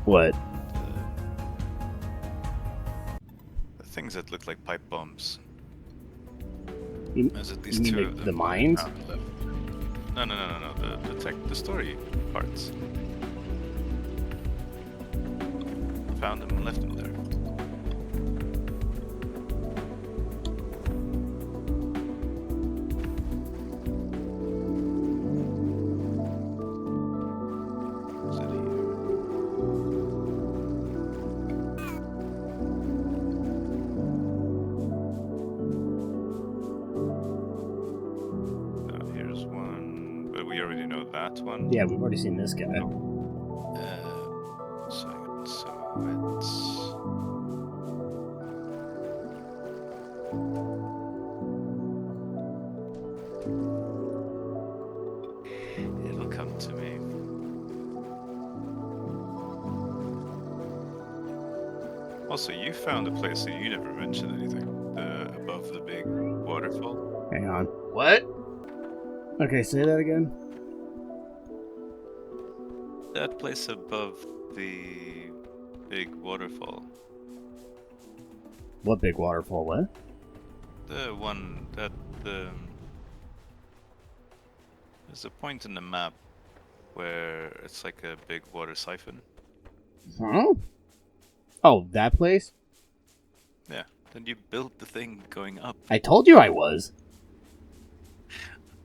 What? The things that look like pipe bombs. You, There's at you least mean two of them. the mines? Found left. No. The story parts. Found them and left them there. Is it here? Here's one, but we already know that one. Yeah, we've already seen this guy. So it's. It'll come to me. Also, you found a place that you never mentioned anything. Above the big waterfall. Hang on. What? Okay, say that again. That place above the big waterfall. What big waterfall? What? The one that there's a point in the map where it's like a big water siphon. Huh? Oh, that place? Yeah. Then you built the thing going up. I told you I was.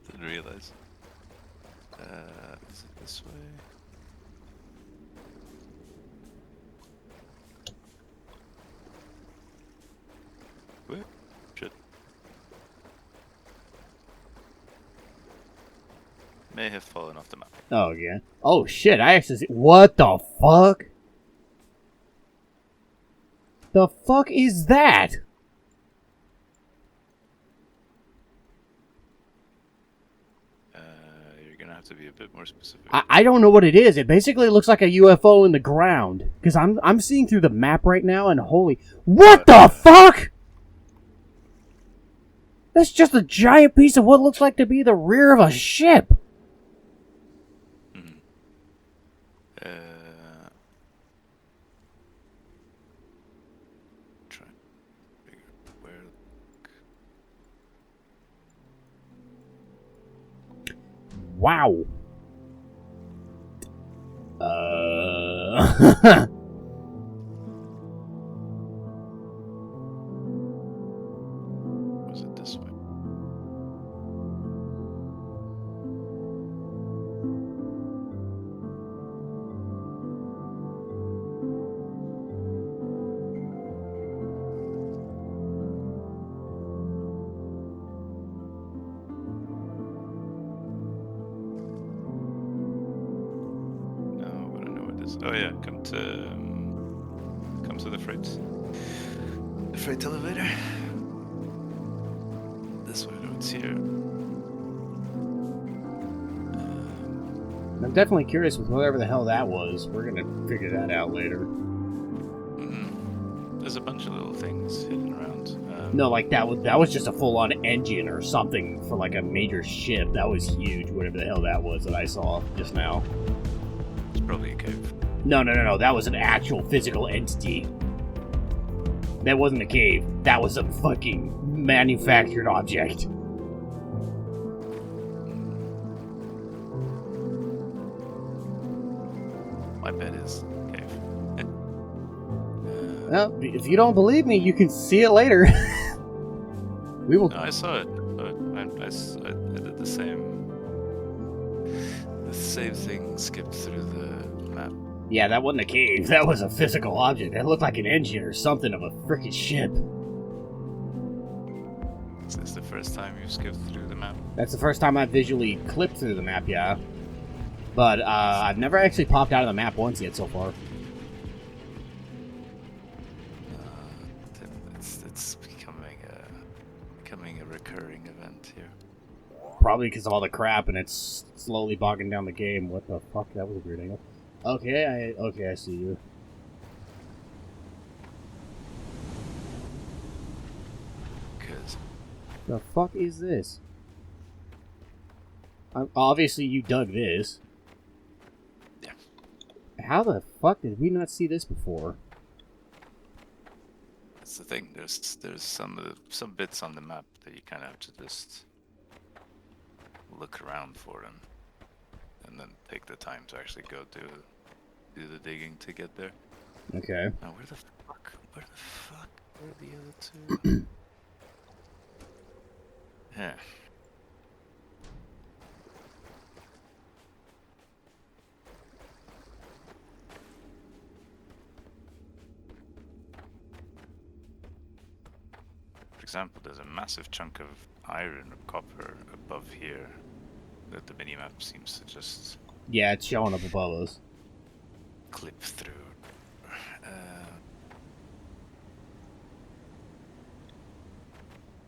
Didn't realize. Is it this way? Wait, shit. May have fallen off the map. Oh, yeah. Oh, shit, I actually see... What the fuck? The fuck is that? You're gonna have to be a bit more specific. I don't know what it is. It basically looks like a UFO in the ground. Because I'm seeing through the map right now, and holy... What the fuck?! That's just a giant piece of what looks like to be the rear of a ship! Try and figure out where. Wow. Was it this way? No, but I know what it is. Oh yeah, come to the freight elevator. This way, no, it's here. I'm definitely curious with whatever the hell that was. We're gonna figure that out later. There's a bunch of little things hidden around. No, like that was just a full-on engine or something for like a major ship. That was huge, whatever the hell that was that I saw just now. It's probably a cave. No. That was an actual physical entity. That wasn't a cave. That was a fucking manufactured object. My bet is cave. Well, if you don't believe me, you can see it later. We will. No, I saw it. I did the same. The same thing skipped through the map. Yeah, that wasn't a cave. That was a physical object. That looked like an engine or something of a freaking ship. Is this the first time you've skipped through the map? That's the first time I've visually clipped through the map, yeah. But I've never actually popped out of the map once yet so far. It's becoming a recurring event here. Probably because of all the crap and it's slowly bogging down the game. What the fuck? That was a weird angle. Okay, I see you. Cause The fuck is this? Obviously you dug this. yeah. how the fuck did we not see this before? That's the thing. There's some bits on the map that you kind of have to just look around for them, and then take the time to actually go do the digging to get there. Okay. Now where the fuck are the other two? Yeah. For example, there's a massive chunk of iron or copper above here that the minimap seems to just Yeah, it's showing up above us. clip through.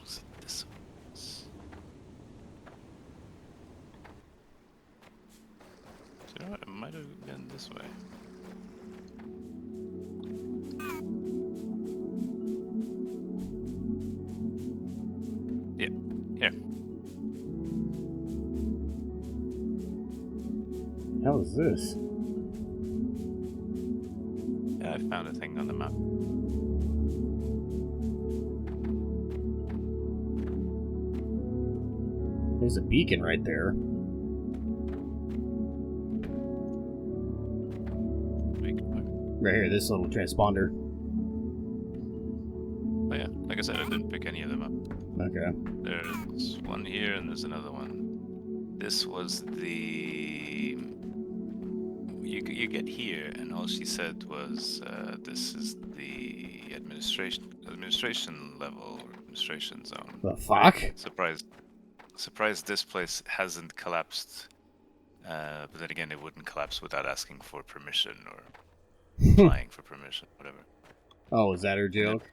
Was it this one? Do you know what? It might have been this way. Yeah, here. How is this? Yeah, I found a thing on the map. There's a beacon right there. Right here, this little transponder. Oh yeah, like I said, I didn't pick any of them up. Okay. There's one here and there's another one. This was the... You get here and all she said was this is the administration level or administration zone. The fuck? Surprised this place hasn't collapsed. But then again, it wouldn't collapse without asking for permission or applying for permission, whatever. Oh, is that her joke?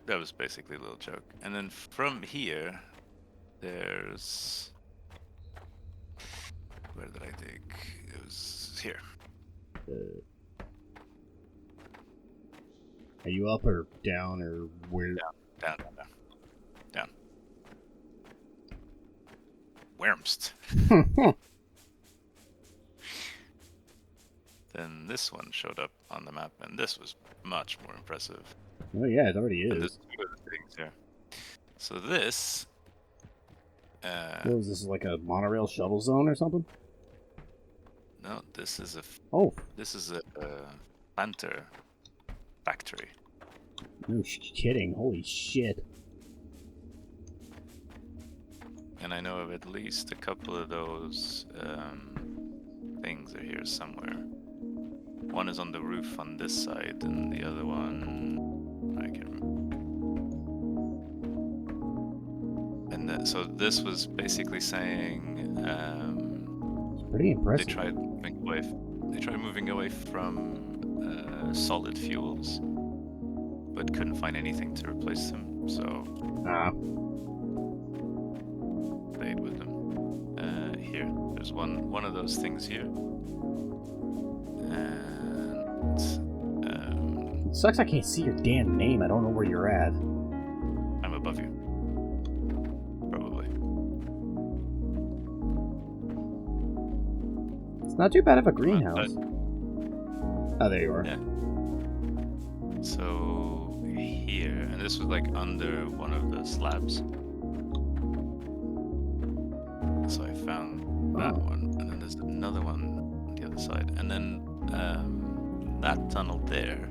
That was basically a little joke. And then from here, there's... Where did I dig? It was here. Are you up or down or where? Down. Wormst. Then this one showed up on the map, and this was much more impressive. Oh yeah, it already And is. there's two other things here. So this... What was this, like a monorail shuttle zone or something? No, this is a... Oh. This is a planter factory. No kidding. Holy shit. And I know of at least a couple of those things are here somewhere. One is on the roof on this side, and the other one... I can't remember. And so this was basically saying... Pretty impressive. They tried moving away from solid fuels, but couldn't find anything to replace them, so stayed with them. Here, there's one of those things here, and It sucks I can't see your damn name. I don't know where you're at. I'm above you, probably. It's not too bad of a greenhouse. Oh, there you are. Yeah. So here, and this was like under one of the slabs. So I found that one, and then there's another one on the other side, and then that tunnel there.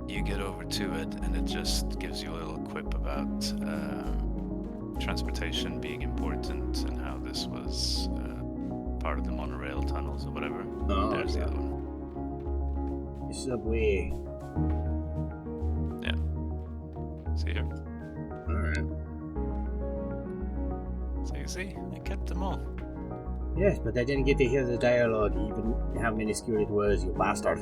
You get over to it, and it just gives you a little quip about transportation being important and how this was part of the monorail tunnels or whatever. Oh, there's the other one. Subway. Yeah. See here? Alright. So you see, I kept them all. Yes, but I didn't get to hear the dialogue, even how minuscule it was, you bastard.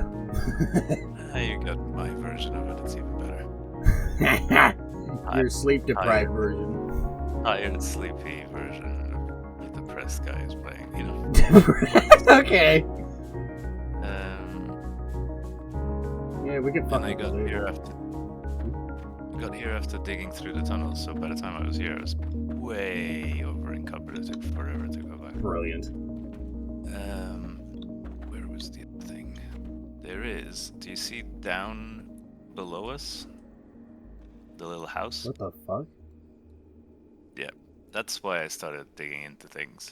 You got my version of it, it's even better. Your sleep-deprived version. Tired, sleepy version of the depressed guy is playing, you know? Okay. Yeah, we could And fuck I with got it here later. after digging through the tunnels, so by the time I was here, I was way over encumbered. It took forever to go back. Brilliant. is, do you see down below us? The little house? What the fuck? Yeah, that's why I started digging into things.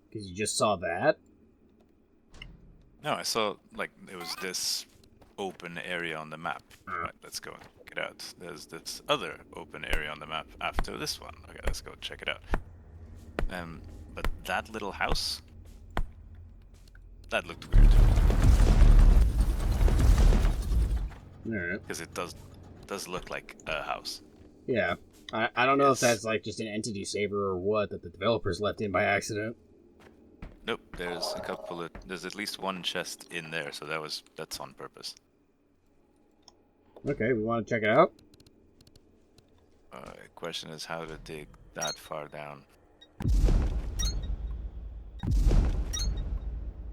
Because you just saw that? No, I saw, like, it was this open area on the map. Right, let's go and check it out. There's this other open area on the map after this one. Okay, let's go check it out. But that little house, that looked weird. Alright. Because it does look like a house. Yeah. I don't know if Yes. that's like just an entity saver or what that the developers left in by accident. Nope, there's a couple of, there's at least one chest in there, so that's on purpose. Okay, we want to check it out? Question is how to dig that far down.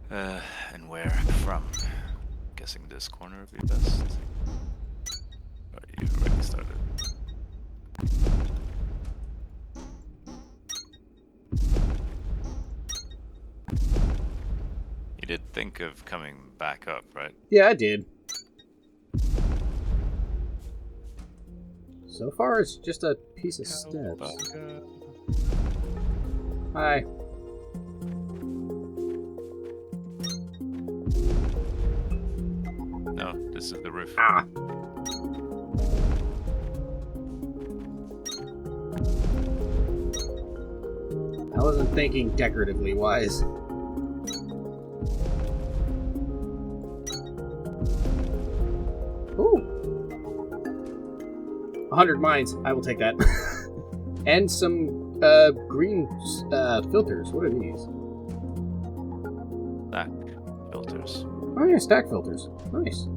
And where from? Guessing this corner would be best. Oh, you've already started. You did think of coming back up, right? Yeah, I did. So far, it's just a piece of steps. Hi. No, this is the roof. Ah. I wasn't thinking decoratively wise. Ooh. 100 mines. I will take that. And some green filters. What are these? Stack filters. Oh yeah, stack filters. Nice.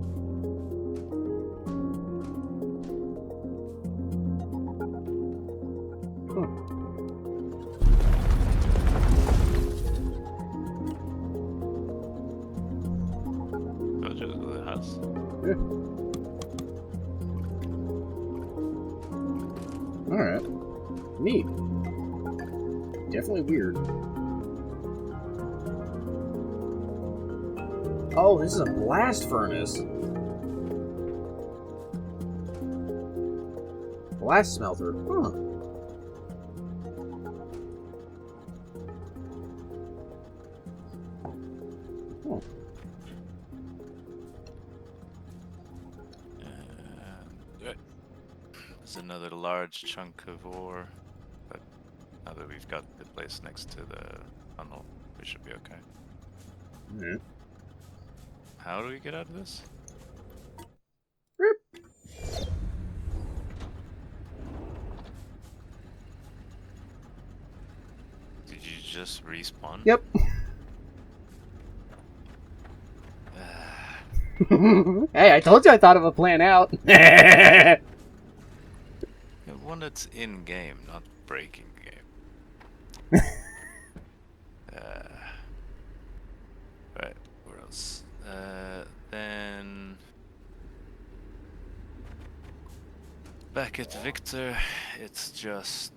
Go to the house. Yeah. Alright. Neat. Definitely weird. Oh, this is a blast furnace. Blast smelter. Huh. Oh. There's another large chunk of ore, but now that we've got the place next to the tunnel, we should be okay. Alright. How do we get out of this? Rip. Did you just respawn? Yep. Hey, I told you I thought of a plan out. One that's in game, not breaking the game. Right, where else? Then back at Victor, it's just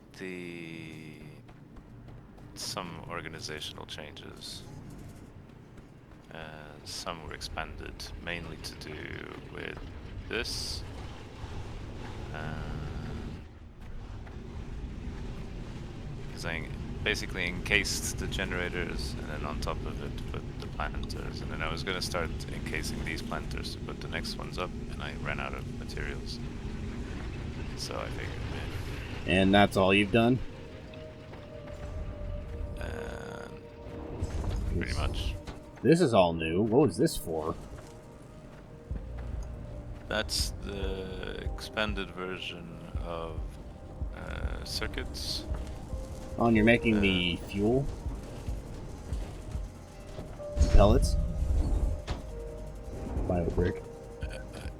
some organizational changes. Some were expanded, mainly to do with this. Because I basically encased the generators, and then on top of it put the planters, and then I was going to start encasing these planters to put the next ones up, and I ran out of materials. So I figured, And that's all you've done? pretty much. This is all new. What was this for? That's the expanded version of circuits. Oh, and you're making the fuel? Pellets? Biobrick.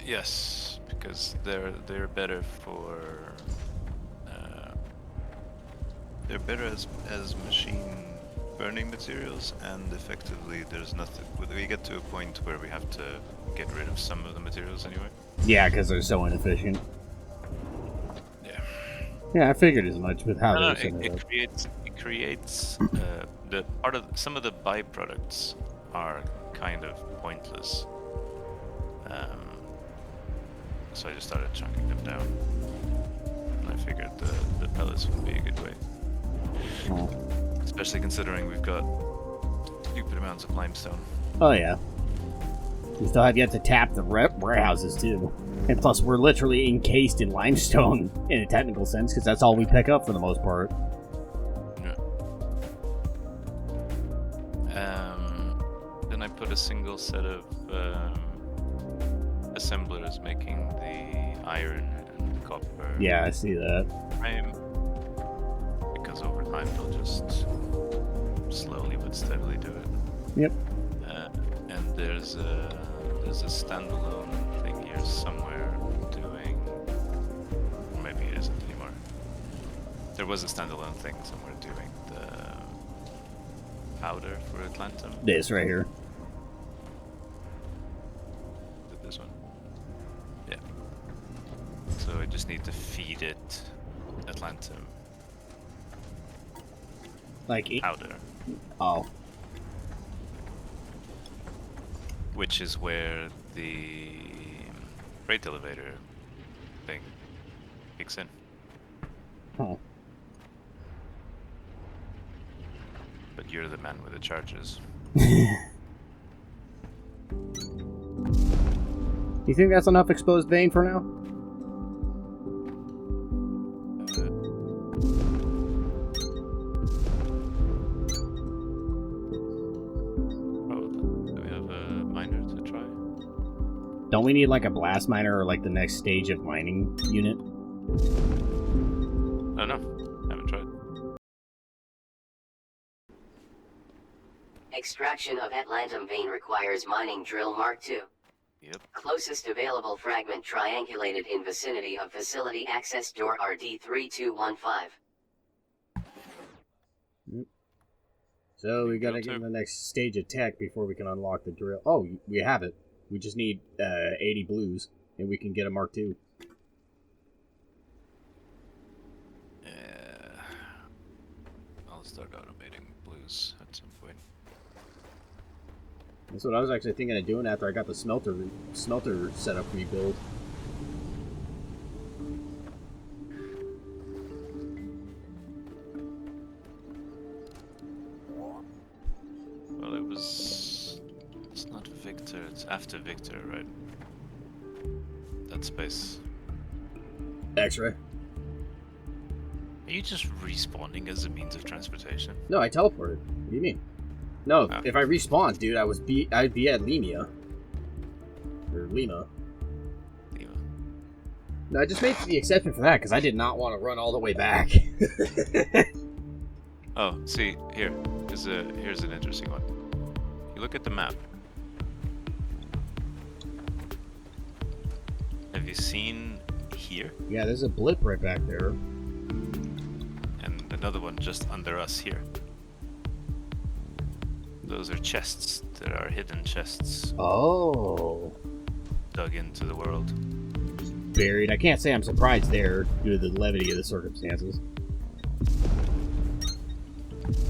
Yes, because they're better for they're better as machine burning materials, and effectively there's nothing. We get to a point where we have to get rid of some of the materials anyway. Yeah, because they're so inefficient. Yeah. Yeah, I figured as much with how No, they're set it up. creates the part of some of the byproducts are kind of pointless. So I just started chunking them down. And I figured the pellets would be a good way. Oh. Especially considering we've got stupid amounts of limestone. Oh, yeah. We still have yet to tap the warehouses, too. And plus, we're literally encased in limestone, in a technical sense, because that's all we pick up for the most part. Then I put a single set of assemblers making the iron and copper. Yeah, I see that. Frame. Because over time they'll just slowly but steadily do it. Yep. And there's a standalone thing here somewhere doing, or maybe it isn't anymore. There was a standalone thing somewhere doing the powder for Atlantum. This right here. This one. Yeah. So I just need to feed it Atlantum Like, powder, oh. which is where the freight elevator thing kicks in. Oh. But you're the man with the charges. You think that's enough exposed vein for now? Do we have a miner to try? Don't we need like a blast miner or like the next stage of mining unit? Oh no, haven't tried. Extraction of Atlantum vein requires mining drill Mark II. Yep. Closest available fragment triangulated in vicinity of facility access door RD3215. So we gotta get to the next stage of tech before we can unlock the drill. Oh, we have it. We just need 80 blues, and we can get a Mark II. I'll start automating blues at some point. That's what I was actually thinking of doing after I got the smelter setup rebuild. Well, it's not Victor, it's after Victor, right? That space. X-ray. Are you just respawning as a means of transportation? No, I teleported. What do you mean? No, Oh. if I respawned, dude, I'd be at Lemia. Or Lima. Lima. No, I just made the exception for that because I did not want to run all the way back. Oh, see, here's an interesting one. You look at the map. Have you seen here? Yeah, there's a blip right back there. And another one just under us here. Those are chests. There are hidden chests Oh. dug into the world. Buried. I can't say I'm surprised there due to the levity of the circumstances. Let's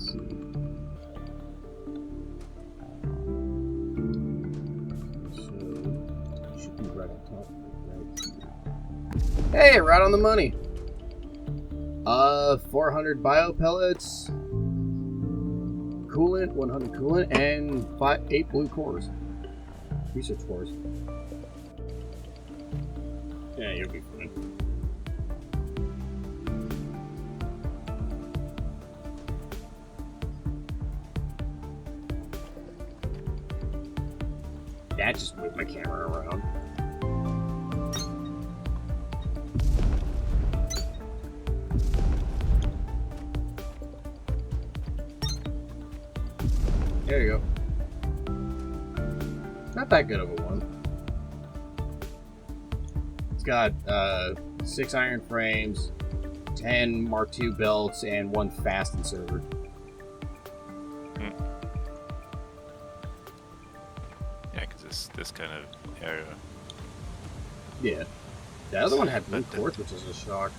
see. So, should be right on top. Right. Hey, right on the money. 400 bio pellets, coolant, 100 coolant, and 8 blue cores. Research cores. Yeah, you'll be fine. That just moved my camera around. There you go. Not that good of a one. It's got 6 iron frames, 10 Mark II belts, and 1 fast inserter. Yeah, because this kind of area. Yeah. The other one had blue quartz, which is a shock.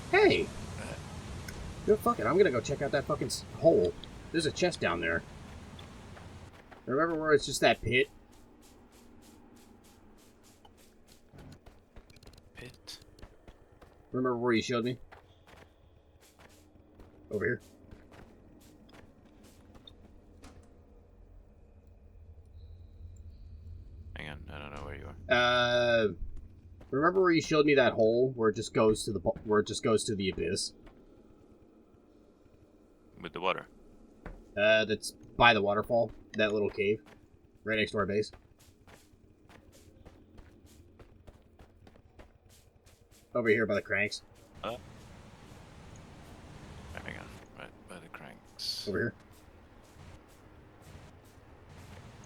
Hey! Yo, fuck it, I'm gonna go check out that fucking hole. There's a chest down there. Remember where it's just that pit? Pit. Remember where you showed me? Over here. Hang on, I don't know where you are. Remember where you showed me that hole where it just goes to the abyss? With the water. That's by the waterfall. That little cave, right next to our base. Over here by the cranks. Hang on, right by the cranks. Over here.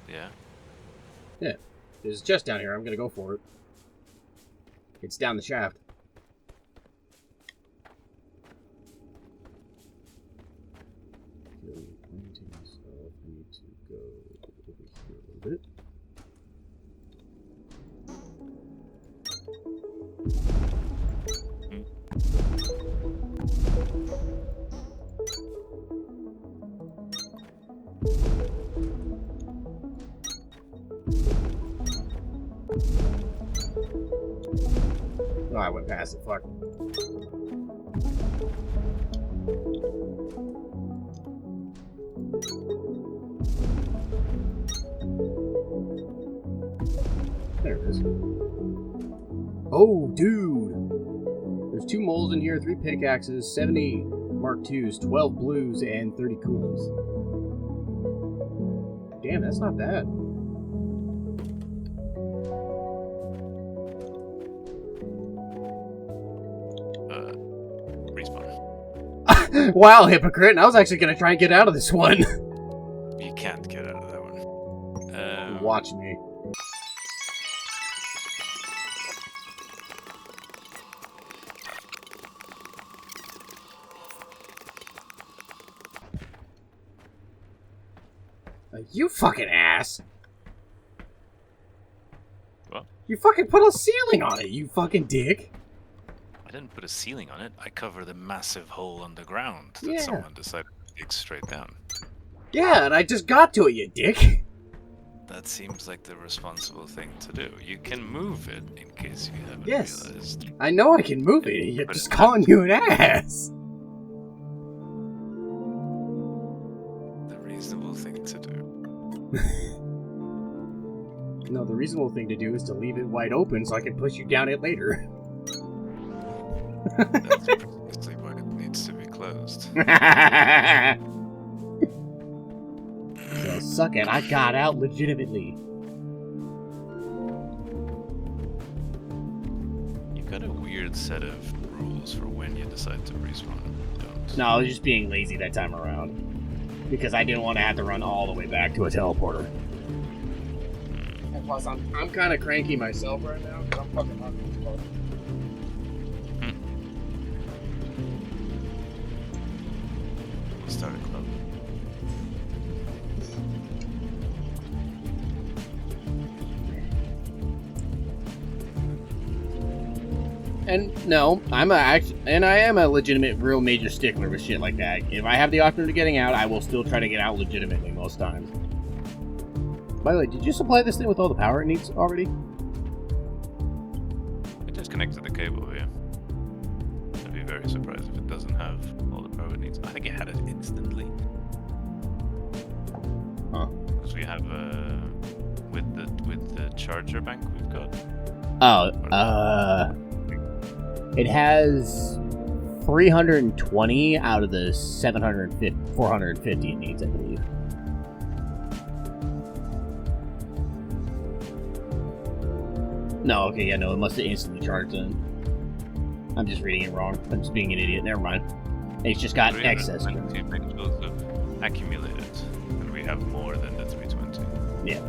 Yeah. Yeah. There's a chest down here. I'm gonna go for it. It's down the shaft. I need to go over here a little bit. Oh, I went past it. Fuck. There it is. Oh, dude! There's 2 moles in here, 3 pickaxes, 70 Mark IIs, 12 blues, and 30 coolants. Damn, that's not bad. Respawn. Wow, hypocrite! I was actually gonna try and get out of this one. You can't get out of that one. Watch me. You fucking ass! What? You fucking put a ceiling on it, you fucking dick! I didn't put a ceiling on it. I covered a massive hole underground that Yeah. someone decided to dig straight down. Yeah, and I just got to it, you dick! That seems like the responsible thing to do. You can move it in case you haven't Yes. realized. I know I can move it, you're just calling you an ass! The reasonable thing to do. No, the reasonable thing to do is to leave it wide open so I can push you down it later. That's precisely why it needs to be closed. So suck it, I got out legitimately. You've got a weird set of rules for when you decide to respawn and don't. No, I was just being lazy that time around. Because I didn't want to have to run all the way back to a teleporter. And plus, I'm kind of cranky myself right now, because I'm fucking hungry. Start a club. And no, I am a legitimate, real major stickler with shit like that. If I have the option of getting out, I will still try to get out legitimately most times. By the way, did you supply this thing with all the power it needs already? I disconnected the cable here. I'd be very surprised if it doesn't have all the power it needs. I think it had it instantly. Huh. Because we have with the charger bank we've got. Oh, it has 320 out of the 450 it needs, I believe. No, okay, yeah, no, it must have instantly charged then. I'm just reading it wrong. I'm just being an idiot. Never mind. It's just got excess. 322 megajoules of accumulated, and we have more than the 320. Yeah.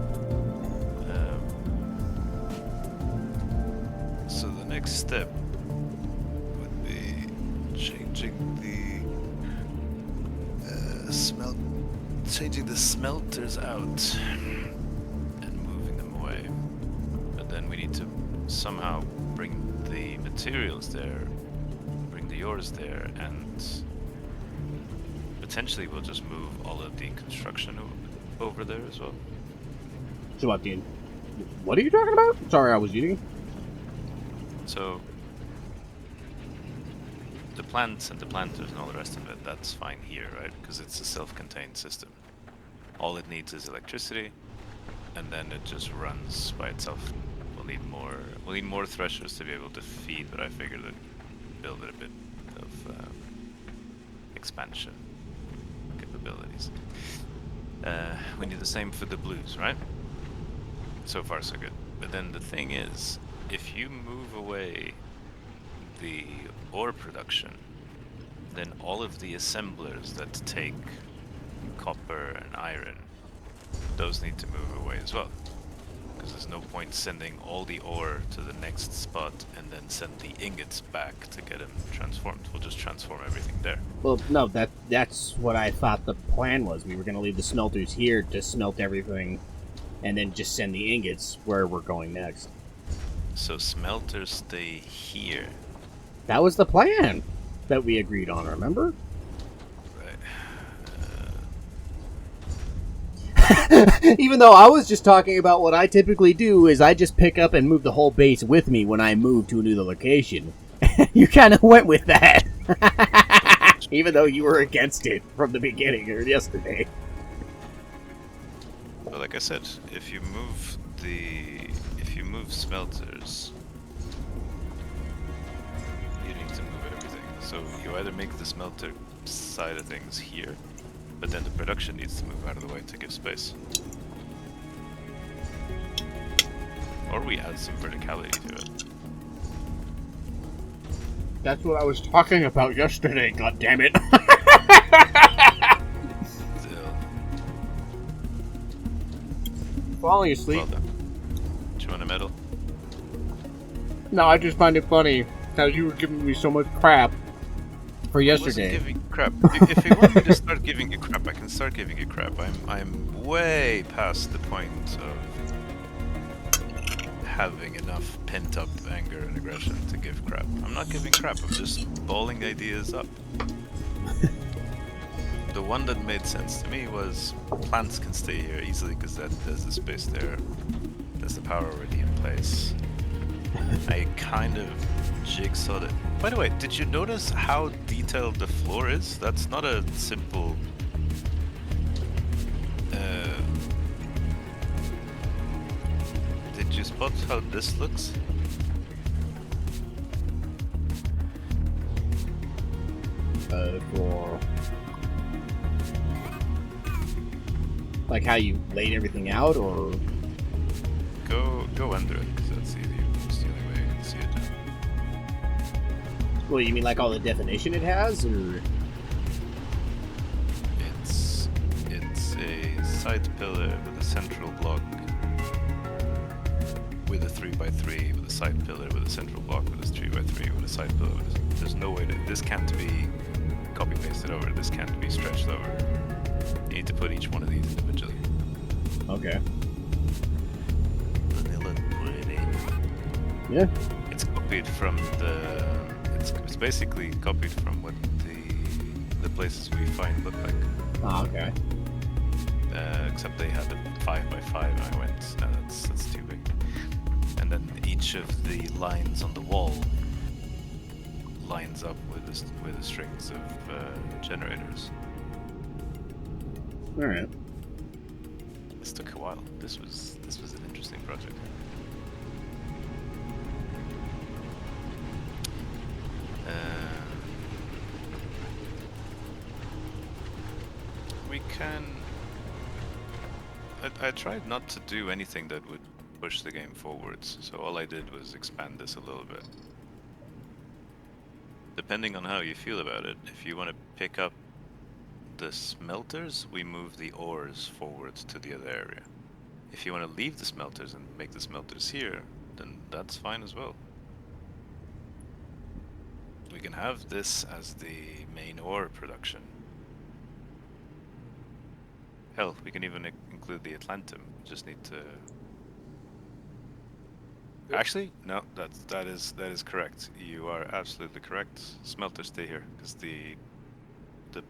So the next step would be changing the smelters out and moving them away. But then we need to somehow bring the materials there, bring the ores there, and Potentially we'll just move all of the construction over there as well. So what are you talking about? Sorry, I was eating. So the plants and the planters and all the rest of it, that's fine here, right? Because it's a self-contained system. All it needs is electricity, and then it just runs by itself. We'll need more threshers to be able to feed, but I figured that build it a bit of expansion capabilities. We need the same for the blues, right? So far so good. But then the thing is, if you move away the ore production, then all of the assemblers that take copper and iron, those need to move away as well. Because there's no point sending all the ore to the next spot and then send the ingots back to get them transformed. We'll just transform everything there. Well, no, that's what I thought the plan was. We were going to leave the smelters here to smelt everything, and then just send the ingots where we're going next. So smelters stay here. That was the plan that we agreed on, remember? Even though I was just talking about what I typically do is I just pick up and move the whole base with me when I move to a new location. You kind of went with that. Even though you were against it from the beginning or yesterday. But like I said, if you move smelters, you need to move everything. So you either make the smelter side of things here, but then the production needs to move out of the way to give space. Or we add some verticality to it. That's what I was talking about yesterday, goddammit. Still. Falling asleep. Well done. Do you want a medal? No, I just find it funny how you were giving me so much crap for yesterday. I wasn't giving crap. If you want me to start giving you crap, I can start giving you crap. I'm way past the point of having enough pent-up anger and aggression to give crap. I'm not giving crap, I'm just balling ideas up. The one that made sense to me was plants can stay here easily because there's the space there. There's the power already in place. I kind of jigsawed it. By the way, did you notice how detailed the floor is? That's not a simple... Did you spot how this looks? For... Like how you laid everything out, or... Go under it, because that's easy. It's the only way you can see it. Well, you mean like all the definition it has, or... It's a side pillar with a central block with a 3x3 with a side pillar with a central block with a 3x3 with a side pillar with a, there's no way to, this can't be copy pasted over, this can't be stretched over. You need to put each one of these individually. Okay. Vanilla pretty. Yeah. It's copied from the it's basically copied from what the places we find look like. Oh, okay. Except they had a 5x5 and I went, no, that's too big. And then each of the lines on the wall lines up with the strings of generators. All right. This took a while. This was an interesting project. We can. I tried not to do anything that would push the game forwards, so all I did was expand this a little bit. Depending on how you feel about it, if you want to pick up the smelters, we move the ores forwards to the other area. If you want to leave the smelters and make the smelters here, then that's fine as well. We can have this as the main ore production. Hell, we can even include the Atlantum. Just need to... Actually, no, that is correct. You are absolutely correct. Smelters stay here because the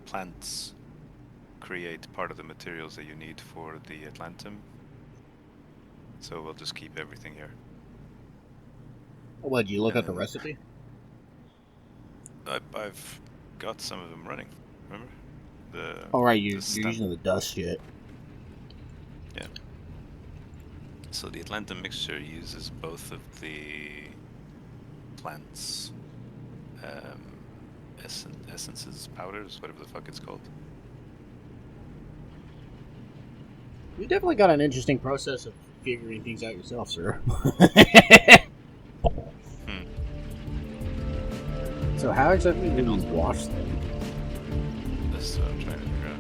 plants create part of the materials that you need for the Atlantum. So we'll just keep everything here. What, did you look at the recipe? I've got some of them running. Remember? Oh, right, you're the using the dust shit. Yeah. So the Atlantum mixture uses both of the plants' essences, powders, whatever the fuck it's called. You definitely got an interesting process of figuring things out yourself, sir. So how exactly do you wash them? This is what I'm trying to figure out.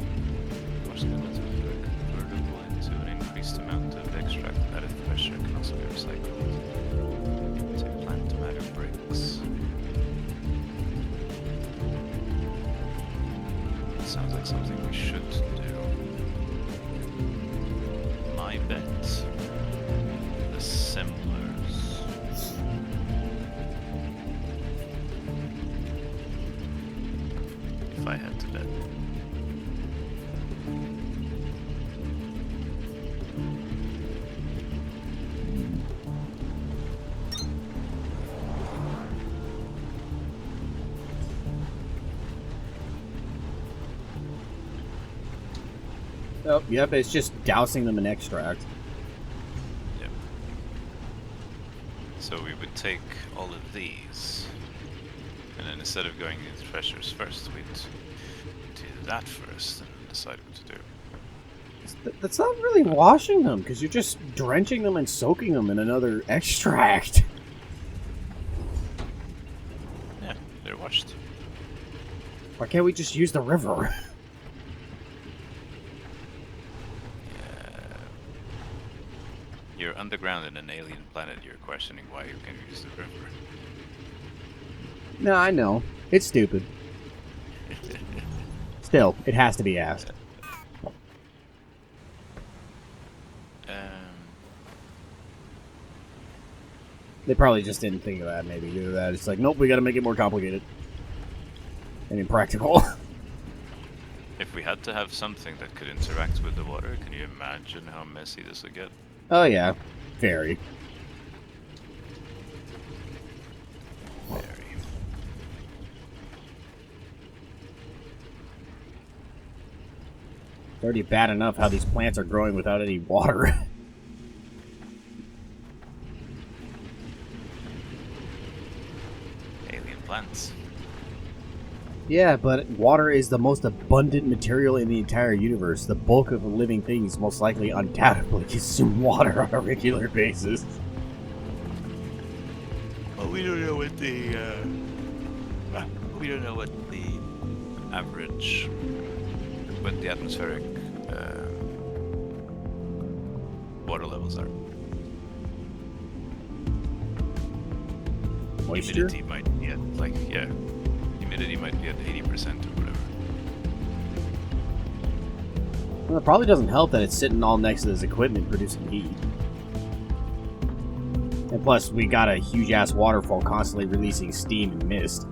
Wash them convertible into an increased amount of extract at a pressure can also be recycled to plant matter bricks. Sounds like something we should do. My bet. Assemblers. If I had to bet. Oh, yep, it's just dousing them in extract. Yep. So we would take all of these, and then instead of going into treasures first, we'd do that first and decide what to do. That's not really washing them, because you're just drenching them and soaking them in another extract. Yeah, they're washed. Why can't we just use the river? You're underground in an alien planet, you're questioning why you can use the river. No, I know. It's stupid. Still, it has to be asked. They probably just didn't think of that, maybe. Do that. It's like, nope, we gotta make it more complicated. And impractical. If we had to have something that could interact with the water, can you imagine how messy this would get? Oh, yeah. Very. Very. It's already bad enough how these plants are growing without any water. Alien plants. Yeah, but water is the most abundant material in the entire universe. The bulk of living things most likely undoubtedly consume water on a regular basis. Well, we don't know what the average, what the atmospheric water levels are. Moisture? Humidity might be at humidity might be at 80% or whatever. Well, it probably doesn't help that it's sitting all next to this equipment producing heat. And plus, we got a huge-ass waterfall constantly releasing steam and mist.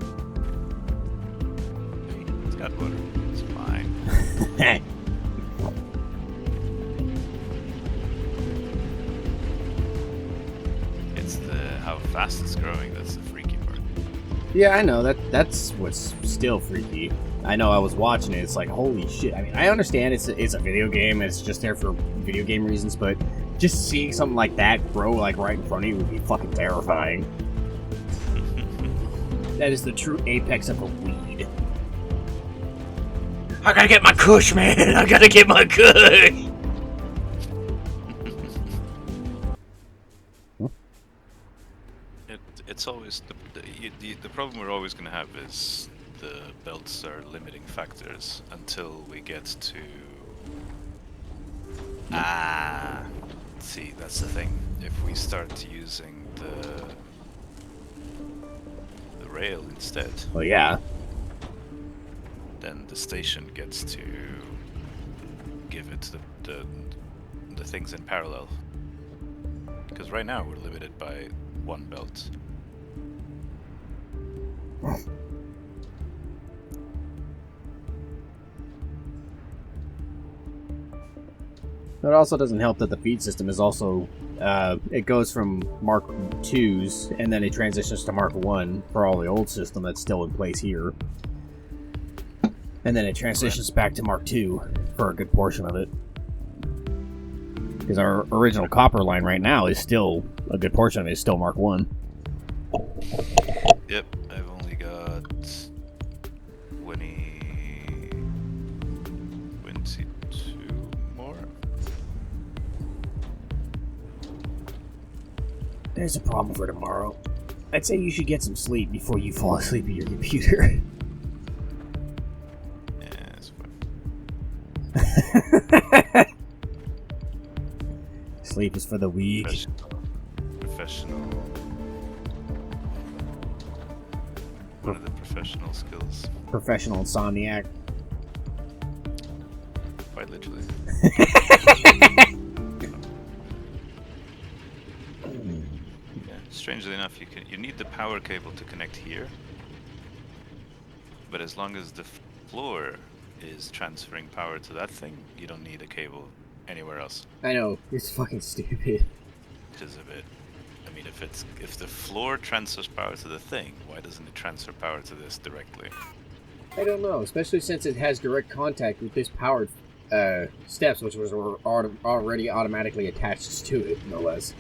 It's got water. It's fine. It's how fast it's growing that's the freaky part. Yeah, I know. That's what's still freaky. I know I was watching it. It's like, holy shit. I mean, I understand it's a video game. It's just there for video game reasons, but just seeing something like that grow like right in front of you would be fucking terrifying. That is the true apex of a weed. I gotta get my kush, man! I gotta get my kush! It's always the problem we're always going to have is the belts are limiting factors until we get to see, that's the thing. If we start using the rail instead, Well, yeah. then the station gets to give it the things in parallel. Because right now we're limited by one belt. It also doesn't help that the feed system is also, it goes from Mark 2s, and then it transitions to Mark 1 for all the old system that's still in place here. And then it transitions back to Mark 2 for a good portion of it. Because our original copper line right now is still, a good portion of it is still Mark 1. Yep, I've only got 22 more. There's a problem for tomorrow. I'd say you should get some sleep before you fall asleep at your computer. Yeah, that's fine. Sleep is for the weak. Professional. What are the professional skills? Professional insomniac. Quite literally. Yeah, strangely enough, you need the power cable to connect here, but as long as the floor is transferring power to that thing, you don't need a cable anywhere else. I know, it's fucking stupid. Which is a bit. I mean, if the floor transfers power to the thing, why doesn't it transfer power to this directly? I don't know, especially since it has direct contact with this powered steps, which was already automatically attached to it, no less.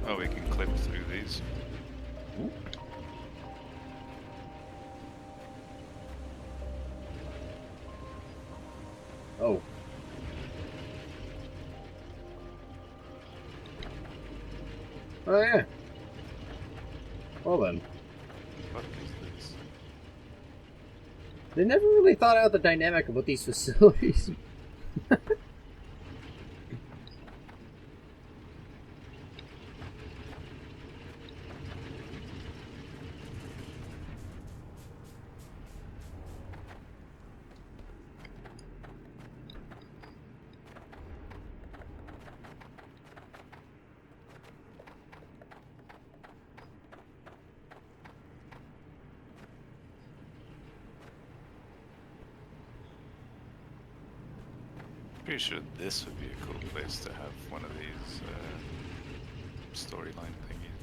Oh, we can clip through these. Oh. Oh yeah. Well then. What is this? They never really thought out the dynamic about these facilities. Pretty sure this would be a cool place to have one of these storyline thingies.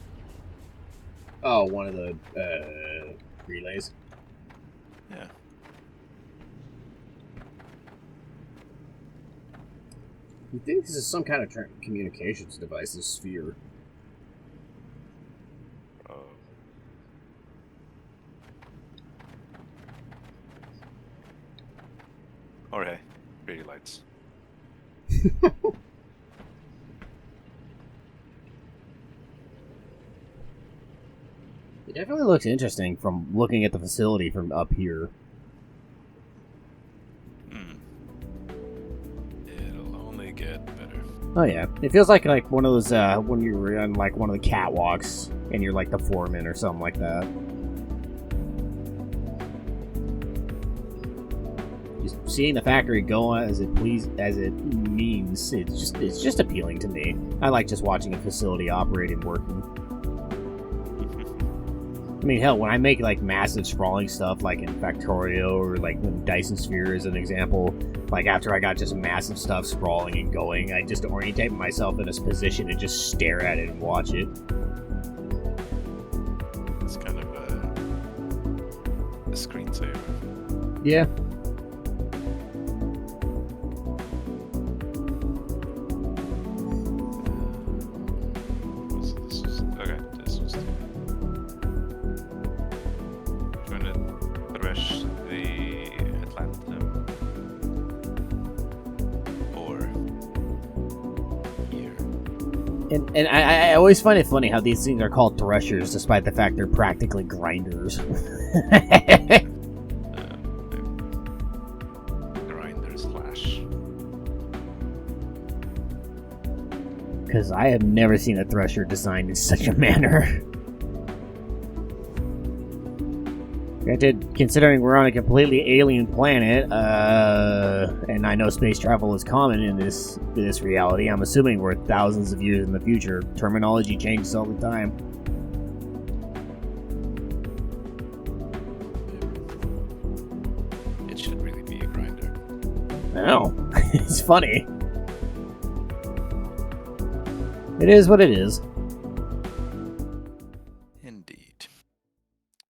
Oh, one of the relays. Yeah. You think this is some kind of communications device, this sphere? Or hey, pretty lights. It definitely looks interesting from looking at the facility from up here. It'll only get better. Oh yeah, it feels like one of those when you're on like one of the catwalks and you're like the foreman or something like that. Just seeing the factory go as it means, it's just appealing to me. I like just watching a facility operate and working. I mean, hell, when I make like massive sprawling stuff, like in Factorio or like when Dyson Sphere is an example, like after I got just massive stuff sprawling and going, I just orientate myself in this position and just stare at it and watch it. It's kind of a screensaver. Yeah. And I always find it funny how these things are called threshers, despite the fact they're practically grinders. Grinder slash. Because I have never seen a thresher designed in such a manner. Granted, considering we're on a completely alien planet, and I know space travel is common in this reality, I'm assuming we're thousands of years in the future. Terminology changes all the time. It should really be a grinder. No, it's funny. It is what it is.